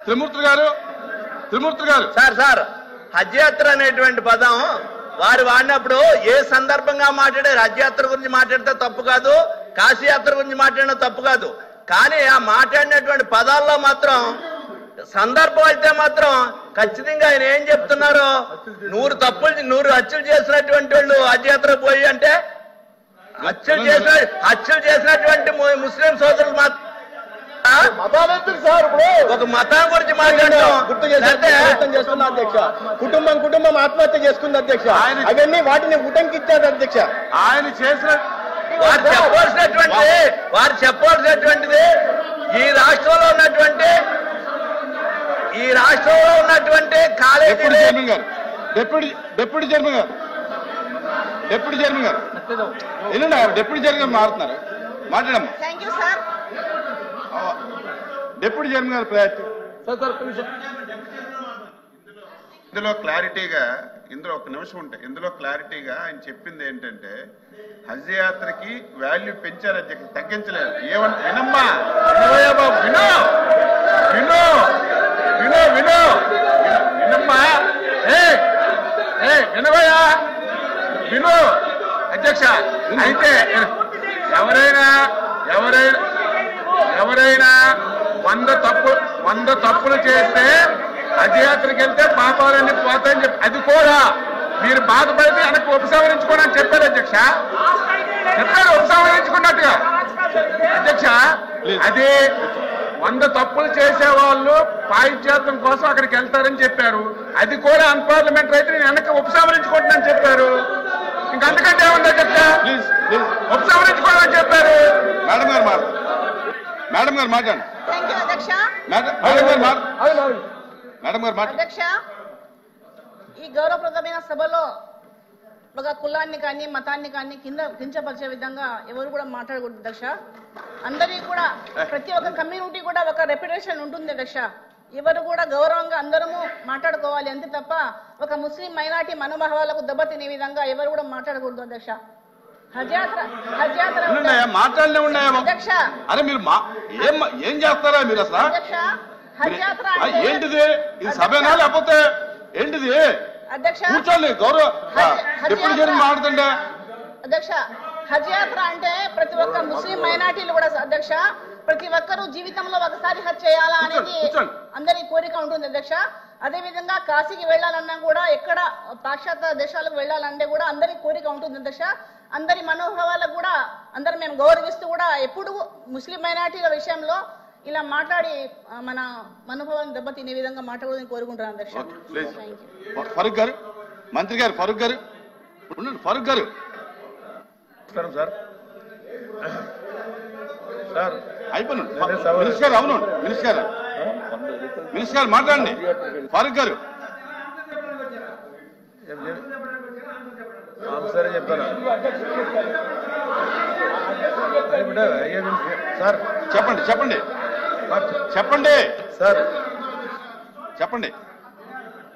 త్రిమూర్తి గారు సార్ హజ్ యాత్ర అనేటువంటి పదం వారు వాడినప్పుడు ఏ సందర్భంగా మాట్లాడారు? హజ్ యాత్ర గురించి మాట్లాడితే తప్పు కాదు, కాశీ యాత్ర గురించి మాట్లాడినా తప్పు కాదు. కానీ ఆ మాట్లాడినటువంటి పదాల్లో మాత్రం సందర్భం అయితే మాత్రం ఖచ్చితంగా ఆయన ఏం చెప్తున్నారు? 100 హత్యలు చేసినటువంటి వాళ్ళు హజ్ యాత్ర పోయి అంటే హత్యలు చేసినటువంటి ముస్లిం సోదరులు మాత్రం ఒక మతం గురించి మాట్లాడటం చేస్తున్న అధ్యక్ష, కుటుంబం ఆత్మహత్య చేసుకుంది అధ్యక్ష. అవన్నీ వాటిని ఉటంకిచ్చారు అధ్యక్ష. ఆయన చేసిన వారు చెప్పవలసినటువంటిది ఈ రాష్ట్రంలో ఉన్నటువంటి కాలేజీ డిప్యూటీ చైర్మన్ గారు ఎల్లుండి డిప్యూటీ చైర్మన్ మారుతున్నారు. మాట్లాడమ్మా. డిప్యూటీ చైర్మన్ గారు ప్రయారిటీ. ఇందులో ఒక నిమిషం ఉంటాయి. ఇందులో క్లారిటీగా ఆయన చెప్పింది ఏంటంటే హజ్ యాత్రకి వాల్యూ పెంచారు అధ్యక్ష, తగ్గించలేదు. వినమ్మా, వినమ్మా, విను అధ్యక్ష. అయితే ఎవరైనా 100 తప్పులు చేస్తే హజ్ యాత్రకి వెళ్తే పాపాలన్నీ పోతాయని చెప్పి అది కూడా మీరు బాధపడితే వెనక్కి ఉపసంహరించుకోండి అని చెప్పారు అధ్యక్ష. చెప్పారు ఉపసంహరించుకున్నట్టుగా అధ్యక్ష. అది 100 తప్పులు చేసేవాళ్ళు పాయిత్యాత్రం కోసం అక్కడికి వెళ్తారని చెప్పారు. అది కూడా అన్పార్లమెంటరీ అయితే నేను వెనక్కి ఉపసంహరించుకుంటున్నాను చెప్పారు. ఇంకా అంతకంటే ఏమన్నా చెప్తా? ఉపసంహరించుకోవాలని చెప్పారు. మేడం గారు మాట్లాడండి. అధ్యక్ష, ఈ గౌరవప్రదమైన సభలో ఒక కులాన్ని కానీ మతాన్ని కానీ కించపరిచే విధంగా ఎవరు కూడా మాట్లాడకూడదు అధ్యక్ష. అందరికీ కూడా ప్రతి ఒక్క కమ్యూనిటీ కూడా ఒక రెప్యుటేషన్ ఉంటుంది అధ్యక్ష. ఎవరు కూడా గౌరవంగా అందరము మాట్లాడుకోవాలి అంతే తప్ప ఒక ముస్లిం మైనార్టీ మనోభావాలకు దెబ్బతినే విధంగా ఎవరు కూడా మాట్లాడకూడదు అధ్యక్ష. మాట్లాడలే ఉన్నాయా అధ్యక్ష? అరే మీరు ఏం చేస్తారా మీరు అసలు? అధ్యక్ష, హజ్ యాత్ర ఏంటిది? ఇది సభేనా లేకపోతే ఏంటిది? అధ్యక్ష కూర్చోండి. డిప్యూటీ చైర్మన్ మాట్లాడుతుండే అధ్యక్ష. హజ్ యాత్ర అంటే ప్రతి ఒక్క ముస్లిం మైనార్టీలు కూడా అధ్యక్ష, ప్రతి ఒక్కరూ జీవితంలో ఒకసారి హజ్ చేయాలా అనేది అందరి కోరిక ఉంటుంది అధ్యక్ష. అదే విధంగా కాశీకి వెళ్లాలన్నా కూడా, ఎక్కడ పాశ్చాత్య దేశాలకు వెళ్లాలంటే కూడా అందరి కోరిక ఉంటుంది అధ్యక్ష. అందరి మనోభావాలకు కూడా అందరు మేము గౌరవిస్తూ కూడా ఎప్పుడు ముస్లిం మైనార్టీల విషయంలో ఇలా మాట్లాడి మన మనోభావాలను దెబ్బతినే విధంగా మాట్లాడాలని కోరుకుంటున్నాను అధ్యక్ష. ఫరూక్ గారు, మంత్రి గారు, ఫరూక్ గారు సార్ అయిపోయింది. మినిస్టర్ గారు, అవును మినిస్టర్ గారు మాట్లాడండి. ఫరూక్ గారు సరే చెప్తాను సార్. చెప్పండి సార్. చెప్పండి.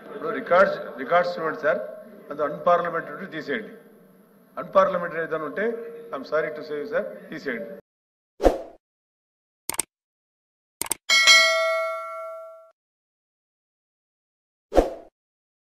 ఇప్పుడు రికార్డ్స్ చూడండి సార్. అది అన్పార్లమెంటరీ తీసేయండి. అన్పార్లమెంటరీ ఏదైనా ఉంటే I'm sorry to say sir, తీసేయండి.